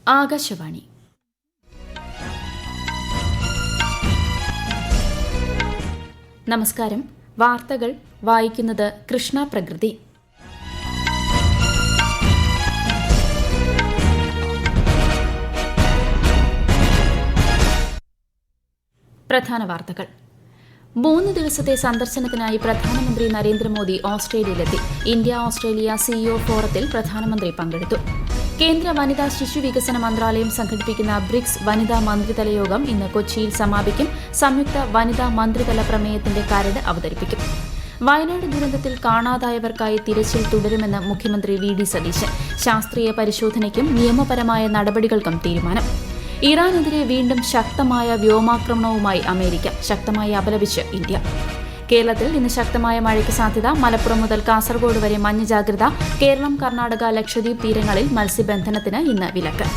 ആകാശവാണി. നമസ്കാരം. വാർത്തകൾ വായിക്കുന്നത് കൃഷ്ണ പ്രകൃതി. പ്രധാന വാർത്തകൾ. 3 ദിവസത്തെ സന്ദർശനത്തിനായി പ്രധാനമന്ത്രി നരേന്ദ്രമോദി ഓസ്ട്രേലിയയിലെത്തി. ഇന്ത്യ ഓസ്ട്രേലിയ സിഇഒ ഫോറത്തിൽ പ്രധാനമന്ത്രി പങ്കെടുത്തു. കേന്ദ്ര വനിതാ ശിശു വികസന മന്ത്രാലയം സംഘടിപ്പിക്കുന്ന ബ്രിക്സ് വനിതാ മന്ത്രിതല യോഗം ഇന്ന് കൊച്ചിയിൽ സമാപിക്കും. സംയുക്ത വനിതാ മന്ത്രിതല പ്രമേയത്തിന്റെ കരട് അവതരിപ്പിക്കും. വയനാട് ദുരന്തത്തിൽ കാണാതായവർക്കായി തിരച്ചിൽ തുടരുമെന്ന് മുഖ്യമന്ത്രി വി.ഡി. സതീശൻ. ശാസ്ത്രീയ പരിശോധനയ്ക്കും നിയമപരമായ നടപടികൾക്കും തീരുമാനം. ഇറാനെതിരെ വീണ്ടും ശക്തമായ വ്യോമാക്രമണവുമായി അമേരിക്ക. ശക്തമായി അപലപിച്ച് ഇന്ത്യ. കേരളത്തിൽ ഇന്ന് ശക്തമായ മഴയ്ക്ക് സാധ്യത. മലപ്പുറം മുതൽ കാസർഗോഡ് വരെ മഞ്ഞ ജാഗ്രത. കേരളം, കർണാടക, ലക്ഷദ്വീപ് തീരങ്ങളിൽ മത്സ്യബന്ധനത്തിന് ഇന്ന് വിലക്ക്.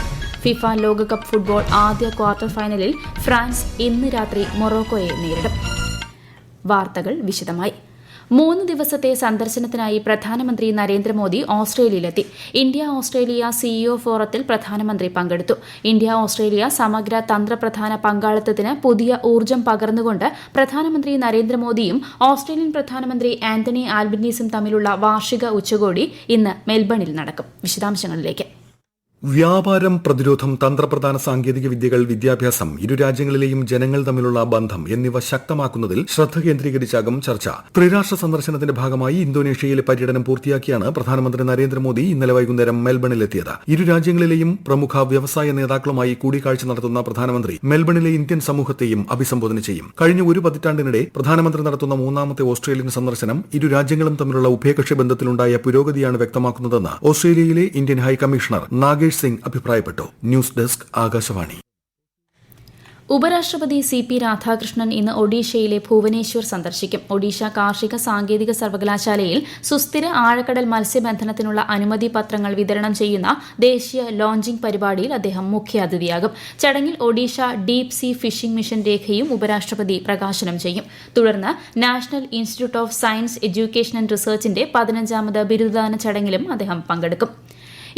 ഫിഫ ലോകകപ്പ് ഫുട്ബോൾ ആദ്യ ക്വാർട്ടർ ഫൈനലിൽ ഫ്രാൻസ് ഇന്ന് രാത്രി മൊറോക്കോയെ നേരിടും. വാർത്തകൾ വിശദമായി. 3 ദിവസത്തെ സന്ദർശനത്തിനായി പ്രധാനമന്ത്രി നരേന്ദ്രമോദി ഓസ്ട്രേലിയയിലെത്തി. ഇന്ത്യ ഓസ്ട്രേലിയ സിഇഒ ഫോറത്തിൽ പ്രധാനമന്ത്രി പങ്കെടുത്തു. ഇന്ത്യ ഓസ്ട്രേലിയ സമഗ്ര തന്ത്രപ്രധാന പങ്കാളിത്തത്തിന് പുതിയ ഊർജ്ജം പകർന്നുകൊണ്ട് പ്രധാനമന്ത്രി നരേന്ദ്രമോദിയും ഓസ്ട്രേലിയൻ പ്രധാനമന്ത്രി ആന്റണി ആൽബനീസും തമ്മിലുള്ള വാർഷിക ഉച്ചകോടി ഇന്ന് മെൽബണിൽ നടക്കും. വിശദാംശങ്ങളിലേക്ക്. വ്യാപാരം, പ്രതിരോധം, തന്ത്രപ്രധാന സാങ്കേതിക വിദ്യകൾ, വിദ്യാഭ്യാസം, ഇരു രാജ്യങ്ങളിലെയും ജനങ്ങൾ തമ്മിലുള്ള ബന്ധം എന്നിവ ശക്തമാക്കുന്നതിൽ ശ്രദ്ധ കേന്ദ്രീകരിച്ചാകും ചർച്ച. ത്രിരാഷ്ട്ര സന്ദർശനത്തിന്റെ ഭാഗമായി ഇന്തോനേഷ്യയിലെ പര്യടനം പൂർത്തിയാക്കിയാണ് പ്രധാനമന്ത്രി നരേന്ദ്രമോദി ഇന്നലെ വൈകുന്നേരം മെൽബണിലെത്തിയത്. ഇരു രാജ്യങ്ങളിലെയും പ്രമുഖ വ്യവസായ നേതാക്കളുമായി കൂടിക്കാഴ്ച നടത്തുന്ന പ്രധാനമന്ത്രി മെൽബണിലെ ഇന്ത്യൻ സമൂഹത്തെയും അഭിസംബോധന ചെയ്യും. കഴിഞ്ഞ ഒരു പതിറ്റാണ്ടിനിടെ പ്രധാനമന്ത്രി നടത്തുന്ന 3ാമത്തെ ഓസ്ട്രേലിയൻ സന്ദർശനം ഇരു രാജ്യങ്ങളും തമ്മിലുള്ള ഉഭയകക്ഷി ബന്ധത്തിലുണ്ടായ പുരോഗതിയാണ് വ്യക്തമാക്കുന്നതെന്ന് ഓസ്ട്രേലിയയിലെ ഇന്ത്യൻ ഹൈക്കമ്മീഷണർ നാഗേഷ് സിംഗ് അഭിപ്രായപ്പെട്ടു. News desk, Akashvani. ഉപരാഷ്ട്രപതി സി.പി. രാധാകൃഷ്ണൻ ഇന്ന് ഒഡീഷയിലെ ഭുവനേശ്വർ സന്ദർശിക്കും. ഒഡീഷ കാർഷിക സാങ്കേതിക സർവകലാശാലയിൽ സുസ്ഥിര ആഴക്കടൽ മത്സ്യബന്ധനത്തിനുള്ള അനുമതി പത്രങ്ങൾ വിതരണം ചെയ്യുന്ന ദേശീയ ലോഞ്ചിംഗ് പരിപാടിയിൽ അദ്ദേഹം മുഖ്യാതിഥിയാകും. ചടങ്ങിൽ Odisha deep sea fishing mission രേഖയും ഉപരാഷ്ട്രപതി പ്രകാശനം ചെയ്യും. തുടർന്ന് national institute of science, education and റിസർച്ചിന്റെ 15ാമത് ബിരുദദാന ചടങ്ങിലും അദ്ദേഹം പങ്കെടുക്കും.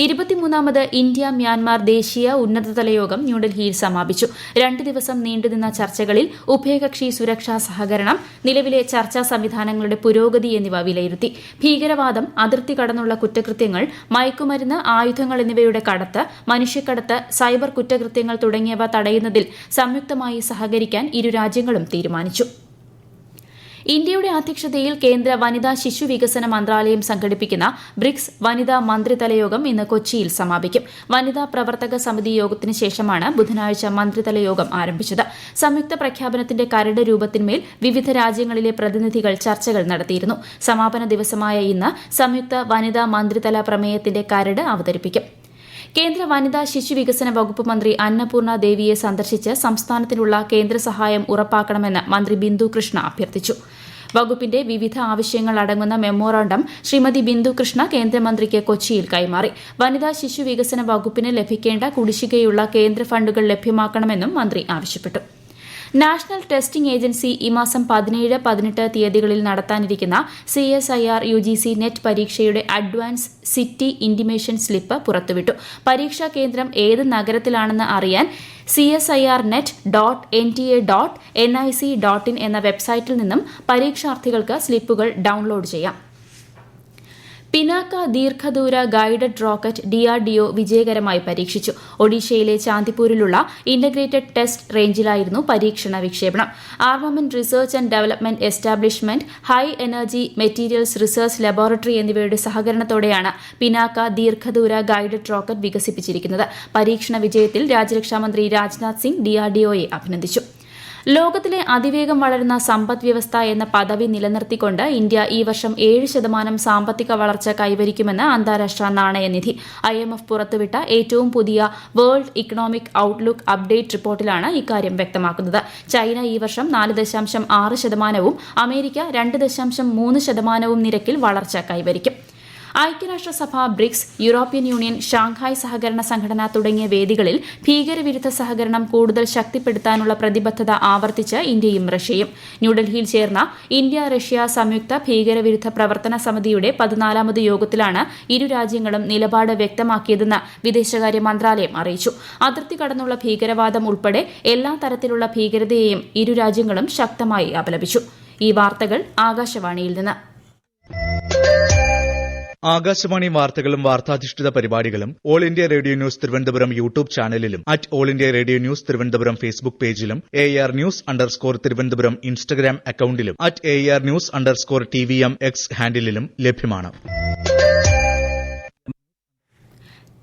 23ാമത് ഇന്ത്യ മ്യാൻമാർ ദേശീയ ഉന്നതതല യോഗം ന്യൂഡൽഹിയിൽ സമാപിച്ചു. 2 ദിവസം നീണ്ടുനിന്ന ചർച്ചകളിൽ ഉഭയകക്ഷി സുരക്ഷാ സഹകരണം, നിലവിലെ ചർച്ചാ സംവിധാനങ്ങളുടെ പുരോഗതി എന്നിവ വിലയിരുത്തി. ഭീകരവാദം, അതിർത്തി കടന്നുള്ള കുറ്റകൃത്യങ്ങൾ, മയക്കുമരുന്ന്, ആയുധങ്ങൾ എന്നിവയുടെ കടത്ത്, മനുഷ്യക്കടത്ത്, സൈബർ കുറ്റകൃത്യങ്ങൾ തുടങ്ങിയവ തടയുന്നതിൽ സംയുക്തമായി സഹകരിക്കാൻ ഇരു രാജ്യങ്ങളും തീരുമാനിച്ചു. ഇന്ത്യയുടെ അധ്യക്ഷതയിൽ കേന്ദ്ര വനിതാ ശിശു വികസന മന്ത്രാലയം സംഘടിപ്പിക്കുന്ന ബ്രിക്സ് വനിതാ മന്ത്രിതല യോഗം ഇന്ന് കൊച്ചിയിൽ സമാപിക്കും. വനിതാ പ്രവർത്തക സമിതി യോഗത്തിന് ശേഷമാണ് ബുധനാഴ്ച മന്ത്രിതല യോഗം ആരംഭിച്ചത്. സംയുക്ത പ്രഖ്യാപനത്തിന്റെ കരട് രൂപത്തിന്മേൽ വിവിധ രാജ്യങ്ങളിലെ പ്രതിനിധികൾ ചർച്ചകൾ നടത്തിയിരുന്നു. സമാപന ദിവസമായ ഇന്ന് സംയുക്ത വനിതാ മന്ത്രിതല പ്രമേയത്തിന്റെ കരട് അവതരിപ്പിക്കും. കേന്ദ്ര വനിതാ ശിശു വികസന വകുപ്പ് മന്ത്രി അന്നപൂർണ ദേവിയെ സന്ദർശിച്ച് സംസ്ഥാനത്തിനുള്ള കേന്ദ്ര സഹായം ഉറപ്പാക്കണമെന്ന് മന്ത്രി ബിന്ദു കൃഷ്ണ അഭ്യർത്ഥിച്ചു. വകുപ്പിന്റെ വിവിധ ആവശ്യങ്ങൾ അടങ്ങുന്ന മെമ്മോറാണ്ടം ശ്രീമതി ബിന്ദു കൃഷ്ണ കേന്ദ്രമന്ത്രിക്ക് കൊച്ചിയിൽ കൈമാറി. വനിതാ ശിശു വികസന വകുപ്പിന് ലഭിക്കേണ്ട കുടിശ്ശികയുള്ള കേന്ദ്ര ഫണ്ടുകൾ ലഭ്യമാക്കണമെന്നും മന്ത്രി ആവശ്യപ്പെട്ടു. നാഷണൽ ടെസ്റ്റിംഗ് ഏജൻസി ഈ മാസം 17, 18 തീയതികളിൽ നടത്താനിരിക്കുന്ന CSIR UGC നെറ്റ് പരീക്ഷയുടെ അഡ്വാൻസ് സിറ്റി ഇന്റിമേഷൻ സ്ലിപ്പ് പുറത്തുവിട്ടു. പരീക്ഷാ കേന്ദ്രം ഏത് നഗരത്തിലാണെന്ന് അറിയാൻ csir.net.nta.nic.in എന്ന വെബ്സൈറ്റിൽ നിന്നും പരീക്ഷാർത്ഥികൾക്ക് സ്ലിപ്പുകൾ ഡൌൺലോഡ് ചെയ്യാം. പിനാക്ക ദീർഘദൂര ഗൈഡഡ് റോക്കറ്റ് DRDO വിജയകരമായി പരീക്ഷിച്ചു. ഒഡീഷയിലെ ചാന്ദിപൂരിലുള്ള ഇന്റഗ്രേറ്റഡ് ടെസ്റ്റ് റേഞ്ചിലായിരുന്നു പരീക്ഷണ വിക്ഷേപണം. Armament research and development establishment, high energy materials research laboratory എന്നിവയുടെ സഹകരണത്തോടെയാണ് പിനാക്ക ദീർഘദൂര ഗൈഡഡ് റോക്കറ്റ് വികസിപ്പിച്ചിരിക്കുന്നത്. പരീക്ഷണ വിജയത്തിൽ രാജ്യരക്ഷാമന്ത്രി രാജ്നാഥ് സിംഗ് DRDOയെ അഭിനന്ദിച്ചു. ലോകത്തിലെ അതിവേഗം വളരുന്ന സമ്പദ് വ്യവസ്ഥ എന്ന പദവി നിലനിർത്തിക്കൊണ്ട് ഇന്ത്യ ഈ വർഷം 7% സാമ്പത്തിക വളർച്ച കൈവരിക്കുമെന്ന് അന്താരാഷ്ട്ര നാണയനിധി. IMF പുറത്തുവിട്ട ഏറ്റവും പുതിയ വേൾഡ് ഇക്കണോമിക് ഔട്ട്ലുക്ക് അപ്ഡേറ്റ് റിപ്പോർട്ടിലാണ് ഇക്കാര്യം വ്യക്തമാക്കുന്നത്. ചൈന ഈ വർഷം 4.6%, അമേരിക്ക 2.3% നിരക്കിൽ വളർച്ച കൈവരിക്കും. ഐക്യരാഷ്ട്രസഭ, ബ്രിക്സ്, യൂറോപ്യൻ യൂണിയൻ, ഷാങ്ഹായ് സഹകരണ സംഘടന തുടങ്ങിയ വേദികളിൽ ഭീകരവിരുദ്ധ സഹകരണം കൂടുതൽ ശക്തിപ്പെടുത്താനുള്ള പ്രതിബദ്ധത ആവർത്തിച്ച് ഇന്ത്യയും റഷ്യയും. ന്യൂഡൽഹിയിൽ ചേർന്ന ഇന്ത്യ റഷ്യ സംയുക്ത ഭീകരവിരുദ്ധ പ്രവർത്തന സമിതിയുടെ 14ാമത് യോഗത്തിലാണ് ഇരു രാജ്യങ്ങളും നിലപാട് വ്യക്തമാക്കിയതെന്ന് വിദേശകാര്യ മന്ത്രാലയം അറിയിച്ചു. അതിർത്തി കടന്നുള്ള ഭീകരവാദം ഉൾപ്പെടെ എല്ലാ തരത്തിലുള്ള ഭീകരതയെയും ഇരു രാജ്യങ്ങളും ശക്തമായി അപലപിച്ചു. ഈ വാർത്തകൾ ആകാശവാണിയിൽ നിന്ന്. ആകാശവാണി വാർത്തകളും വാർത്താധിഷ്ഠിത പരിപാടികളും all India radio news Thiruvananthapuram YouTube ചാനലിലും all India radio news Thiruvananthapuram Facebook പേജിലും AR News_ തിരുവനന്തപുരം ഇൻസ്റ്റഗ്രാം അക്കൌണ്ടിലും AR News_TVM X ഹാൻഡിലും ലഭ്യമാണ്.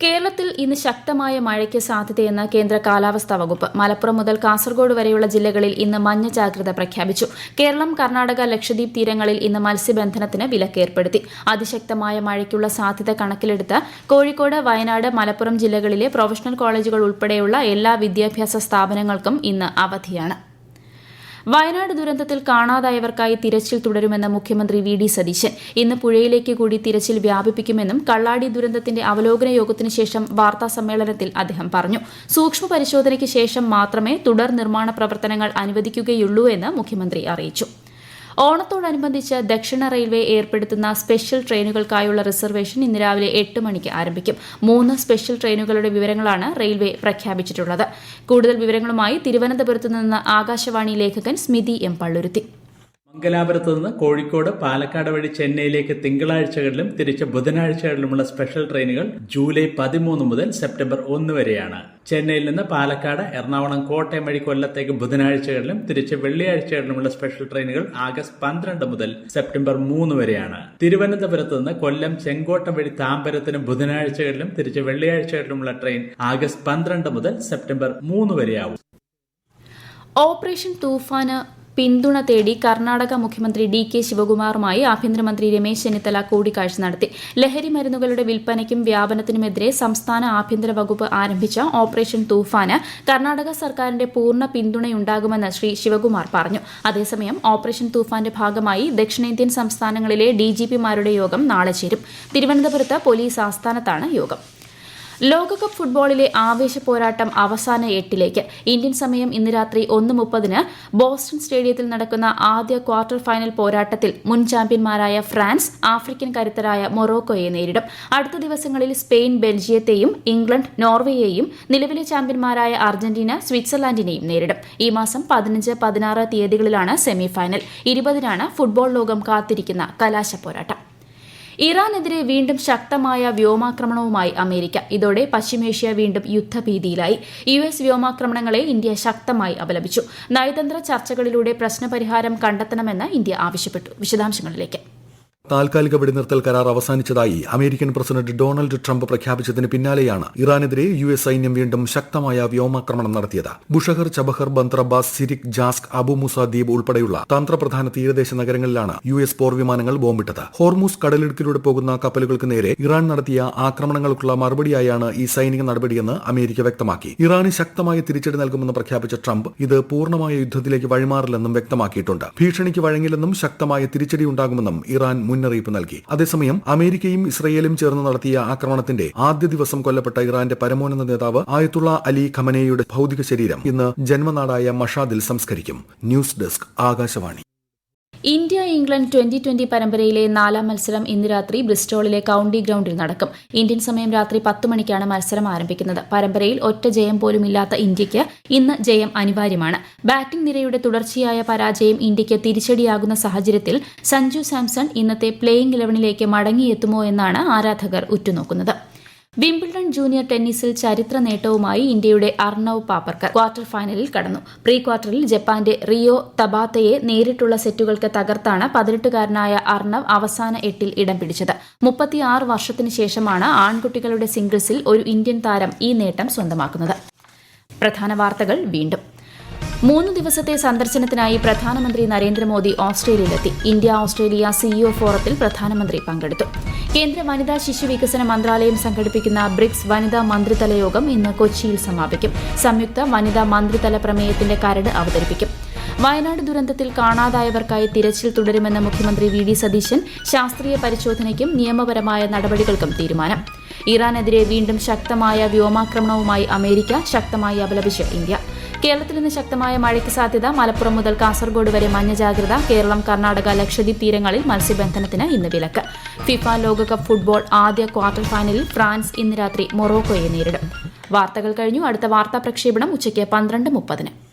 കേരളത്തിൽ ഇന്ന് ശക്തമായ മഴയ്ക്ക് സാധ്യതയെന്ന് കേന്ദ്ര കാലാവസ്ഥാ വകുപ്പ്. മലപ്പുറം മുതൽ കാസർഗോഡ് വരെയുള്ള ജില്ലകളിൽ ഇന്ന് മഞ്ഞ ജാഗ്രത പ്രഖ്യാപിച്ചു. കേരളം, കർണാടക, ലക്ഷദ്വീപ് തീരങ്ങളിൽ ഇന്ന് മത്സ്യബന്ധനത്തിന് വിലക്കേർപ്പെടുത്തി. അതിശക്തമായ മഴയ്ക്കുള്ള സാധ്യത കണക്കിലെടുത്ത് കോഴിക്കോട്, വയനാട്, മലപ്പുറം ജില്ലകളിലെ പ്രൊഫഷണൽ കോളേജുകൾ ഉൾപ്പെടെയുള്ള എല്ലാ വിദ്യാഭ്യാസ സ്ഥാപനങ്ങൾക്കും ഇന്ന് അവധിയാണ്. വയനാട് ദുരന്തത്തിൽ കാണാതായവർക്കായി തിരച്ചിൽ തുടരുമെന്ന് മുഖ്യമന്ത്രി VD സതീശൻ. ഇന്ന് പുഴയിലേക്ക് കൂടി തിരച്ചിൽ വ്യാപിപ്പിക്കുമെന്നും കള്ളാടി ദുരന്തത്തിന്റെ അവലോകന യോഗത്തിന് ശേഷം വാർത്താസമ്മേളനത്തിൽ അദ്ദേഹം പറഞ്ഞു. സൂക്ഷ്മ പരിശോധനയ്ക്ക് ശേഷം മാത്രമേ തുടർ നിർമ്മാണ പ്രവർത്തനങ്ങൾ അനുവദിക്കുകയുള്ളൂ എന്ന് മുഖ്യമന്ത്രി അറിയിച്ചു. ഓണത്തോടനുബന്ധിച്ച് ദക്ഷിണ റെയിൽവേ ഏർപ്പെടുത്തുന്ന സ്പെഷ്യൽ ട്രെയിനുകൾക്കായുള്ള റിസർവേഷൻ ഇന്ന് രാവിലെ 8 മണിക്ക് ആരംഭിക്കും. 3 സ്പെഷ്യൽ ട്രെയിനുകളുടെ വിവരങ്ങളാണ് റെയിൽവേ പ്രഖ്യാപിച്ചിട്ടുള്ളത്. കൂടുതൽ വിവരങ്ങളുമായി തിരുവനന്തപുരത്ത് നിന്ന് ആകാശവാണി ലേഖകൻ സ്മിതി M. പള്ളുരുത്തി. മംഗലാപുരത്ത് നിന്ന് കോഴിക്കോട്, പാലക്കാട് വഴി ചെന്നൈയിലേക്ക് തിങ്കളാഴ്ചകളിലും തിരിച്ച് ബുധനാഴ്ചകളിലുമുള്ള സ്പെഷ്യൽ ട്രെയിനുകൾ ജൂലൈ 13 മുതൽ സെപ്റ്റംബർ 1 വരെയാണ്. ചെന്നൈയിൽ നിന്ന് പാലക്കാട്, എറണാകുളം, കോട്ടയം വഴി കൊല്ലത്തേക്ക് ബുധനാഴ്ചകളിലും തിരിച്ച് വെള്ളിയാഴ്ചകളിലുമുള്ള സ്പെഷ്യൽ ട്രെയിനുകൾ ആഗസ്റ്റ് 12 മുതൽ സെപ്റ്റംബർ 3 വരെയാണ്. തിരുവനന്തപുരത്ത് നിന്ന് കൊല്ലം, ചെങ്കോട്ടം വഴി താമ്പരത്തിനും ബുധനാഴ്ചകളിലും തിരിച്ച് വെള്ളിയാഴ്ചകളിലുമുള്ള ട്രെയിൻ ആഗസ്റ്റ് 12 മുതൽ സെപ്റ്റംബർ 3 വരെയാവും. ഓപ്പറേഷൻ തൂഫാന് പിന്തുണ തേടി കർണാടക മുഖ്യമന്ത്രി DK ശിവകുമാറുമായി ആഭ്യന്തരമന്ത്രി രമേശ് ചെന്നിത്തല കൂടിക്കാഴ്ച നടത്തി. ലഹരി മരുന്നുകളുടെ വിൽപ്പനയ്ക്കും വ്യാപനത്തിനുമെതിരെ സംസ്ഥാന ആഭ്യന്തര വകുപ്പ് ആരംഭിച്ച ഓപ്പറേഷൻ തൂഫാന് കർണാടക സർക്കാരിന്റെ പൂർണ്ണ പിന്തുണയുണ്ടാകുമെന്ന് ശ്രീ ശിവകുമാർ പറഞ്ഞു. അതേസമയം ഓപ്പറേഷൻ തൂഫാന്റെ ഭാഗമായി ദക്ഷിണേന്ത്യൻ സംസ്ഥാനങ്ങളിലെ DGPമാരുടെ യോഗം നാളെ ചേരും. തിരുവനന്തപുരത്ത് പോലീസ് ആസ്ഥാനത്താണ് യോഗം. ലോകകപ്പ് ഫുട്ബോളിലെ ആവേശ പോരാട്ടം അവസാന 8ലേക്ക്. ഇന്ത്യൻ സമയം ഇന്ന് രാത്രി 1:30 ബോസ്റ്റൺ സ്റ്റേഡിയത്തിൽ നടക്കുന്ന ആദ്യ ക്വാർട്ടർ ഫൈനൽ പോരാട്ടത്തിൽ മുൻ ചാമ്പ്യന്മാരായ ഫ്രാൻസ് ആഫ്രിക്കൻ കരുത്തരായ മൊറോക്കോയെ നേരിടും. അടുത്ത ദിവസങ്ങളിൽ സ്പെയിൻ ബെൽജിയത്തെയും ഇംഗ്ലണ്ട് നോർവേയെയും നിലവിലെ ചാമ്പ്യന്മാരായ അർജന്റീന സ്വിറ്റ്സർലാൻഡിനെയും നേരിടും. ഈ മാസം 15, 16 തീയതികളിലാണ് സെമിഫൈനൽ. 20-നാണ് ഫുട്ബോൾ ലോകം കാത്തിരിക്കുന്ന കലാശ പോരാട്ടം. ഇറാനെതിരെ വീണ്ടും ശക്തമായ വ്യോമാക്രമണവുമായി അമേരിക്ക. ഇതോടെ പശ്ചിമേഷ്യ വീണ്ടും യുദ്ധഭീതിയിലായി. US വ്യോമാക്രമണങ്ങളെ ഇന്ത്യ ശക്തമായി അപലപിച്ചു. നയതന്ത്ര ചർച്ചകളിലൂടെ പ്രശ്നപരിഹാരം കണ്ടെത്തണമെന്ന് ഇന്ത്യ ആവശ്യപ്പെട്ടു. വിശദാംശങ്ങളിലേക്ക്. താൽക്കാലിക വെടിനിർത്തൽ കരാർ അവസാനിച്ചതായി അമേരിക്കൻ പ്രസിഡന്റ് ഡൊണാൾഡ് ട്രംപ് പ്രഖ്യാപിച്ചതിന് പിന്നാലെയാണ് ഇറാനെതിരെ US സൈന്യം വീണ്ടും ശക്തമായ വ്യോമാക്രമണം നടത്തിയത്. ബുഷഹർ, ചബഹർ, ബന്ത്രബാസ്, സിരിക്, ജാസ്ക്, അബു മുസ ദ്വീപ് ഉൾപ്പെടെയുള്ള തന്ത്രപ്രധാന തീരദേശ നഗരങ്ങളിലാണ് US പോർവിമാനങ്ങൾ ബോംബിട്ടത്. ഹോർമൂസ് കടലിടുക്കിലൂടെ പോകുന്ന കപ്പലുകൾക്ക് നേരെ ഇറാൻ നടത്തിയ ആക്രമണങ്ങൾക്കുള്ള മറുപടിയായാണ് ഈ സൈനിക നടപടിയെന്ന് അമേരിക്ക വ്യക്തമാക്കി. ഇറാന് ശക്തമായ തിരിച്ചടി നൽകുമെന്ന് പ്രഖ്യാപിച്ച ട്രംപ് ഇത് പൂർണ്ണമായ യുദ്ധത്തിലേക്ക് വഴിമാറില്ലെന്നും വ്യക്തമാക്കിയിട്ടുണ്ട്. ഭീഷണിക്ക് വഴങ്ങില്ലെന്നും ശക്തമായ തിരിച്ചടി ഉണ്ടാകുമെന്നും ഇറാൻ മുന്നറിയിപ്പ് നൽകി. അതേസമയം അമേരിക്കയും ഇസ്രയേലും ചേർന്ന് നടത്തിയ ആക്രമണത്തിന്റെ ആദ്യ ദിവസം കൊല്ലപ്പെട്ട ഇറാന്റെ പരമോന്നത നേതാവ് ആയത്തുള്ള അലി ഖമനേയുടെ ഭൌതിക ശരീരം ഇന്ന് ജന്മനാടായ മഷാദിൽ സംസ്കരിക്കും. News desk, Akashvani. India England 2020 പരമ്പരയിലെ 4ാം മത്സരം ഇന്ന് രാത്രി ബ്രിസ്റ്റോളിലെ കൌണ്ടി ഗ്രൌണ്ടിൽ നടക്കും. ഇന്ത്യൻ സമയം രാത്രി 10 മണിക്കാണ് മത്സരം ആരംഭിക്കുന്നത്. പരമ്പരയിൽ ഒറ്റ ജയം പോലുമില്ലാത്ത ഇന്ത്യയ്ക്ക് ഇന്ന് ജയം അനിവാര്യമാണ്. ബാറ്റിംഗ് നിരയുടെ തുടർച്ചയായ പരാജയം ഇന്ത്യയ്ക്ക് തിരിച്ചടിയാകുന്ന സാഹചര്യത്തിൽ സഞ്ജു സാംസൺ ഇന്നത്തെ പ്ലേയിംഗ് 11ലേക്ക് മടങ്ങിയെത്തുമോ എന്നാണ് ആരാധകർ ഉറ്റുനോക്കുന്നത്. വിംബിൾഡൺ ജൂനിയർ ടെന്നീസിൽ ചരിത്ര നേട്ടവുമായി ഇന്ത്യയുടെ അർണവ് പാപ്പർക്കർ ക്വാർട്ടർ ഫൈനലിൽ കടന്നു. പ്രീ ക്വാർട്ടറിൽ ജപ്പാന്റെ റിയോ തബാത്തയെ നേരിട്ടുള്ള സെറ്റുകൾക്ക് തകർത്താണ് 18-കാരനായ അർണവ് അവസാന 8-ൽ ഇടം പിടിച്ചത്. 36 വർഷത്തിനു ശേഷമാണ് ആൺകുട്ടികളുടെ സിംഗിൾസിൽ ഒരു ഇന്ത്യൻ താരം ഈ നേട്ടം സ്വന്തമാക്കുന്നത്. പ്രധാന വാർത്തകൾ വീണ്ടും. 3 ദിവസത്തെ സന്ദർശനത്തിനായി പ്രധാനമന്ത്രി നരേന്ദ്രമോദി ഓസ്ട്രേലിയയിലെത്തി. ഇന്ത്യ ഓസ്ട്രേലിയ CEO ഫോറത്തിൽ പ്രധാനമന്ത്രി പങ്കെടുത്തു. കേന്ദ്ര വനിതാ ശിശു വികസന മന്ത്രാലയം സംഘടിപ്പിക്കുന്ന ബ്രിക്സ് വനിതാ മന്ത്രിതല യോഗം ഇന്ന് കൊച്ചിയിൽ സമാപിക്കും. സംയുക്ത വനിതാ മന്ത്രിതല പ്രമേയത്തിന്റെ കരട് അവതരിപ്പിക്കും. വയനാട് ദുരന്തത്തിൽ കാണാതായവർക്കായി തിരച്ചിൽ തുടരുമെന്ന മുഖ്യമന്ത്രി വി ഡി സതീശൻ. ശാസ്ത്രീയ പരിശോധനയ്ക്കും നിയമപരമായ നടപടികൾക്കും തീരുമാനം. ഇറാനെതിരെ വീണ്ടും ശക്തമായ വ്യോമാക്രമണവുമായി അമേരിക്ക. ശക്തമായി അപലപിച്ച് ഇന്ത്യ. കേരളത്തിൽ ഇന്ന് ശക്തമായ മഴയ്ക്ക് സാധ്യത. മലപ്പുറം മുതൽ കാസർഗോഡ് വരെ മഞ്ഞ ജാഗ്രത. കേരളം, കർണാടക, ലക്ഷദ്വീപ് തീരങ്ങളിൽ മത്സ്യബന്ധനത്തിന് ഇന്ന് വിലക്ക്. ഫിഫ ലോകകപ്പ് ഫുട്ബോൾ ആദ്യ ക്വാർട്ടർ ഫൈനലിൽ ഫ്രാൻസ് ഇന്ന് രാത്രി മൊറോക്കോയെ നേരിടും. വാർത്തകൾ കഴിഞ്ഞു. അടുത്ത വാർത്താ പ്രക്ഷേപണം ഉച്ചയ്ക്ക് 12:30.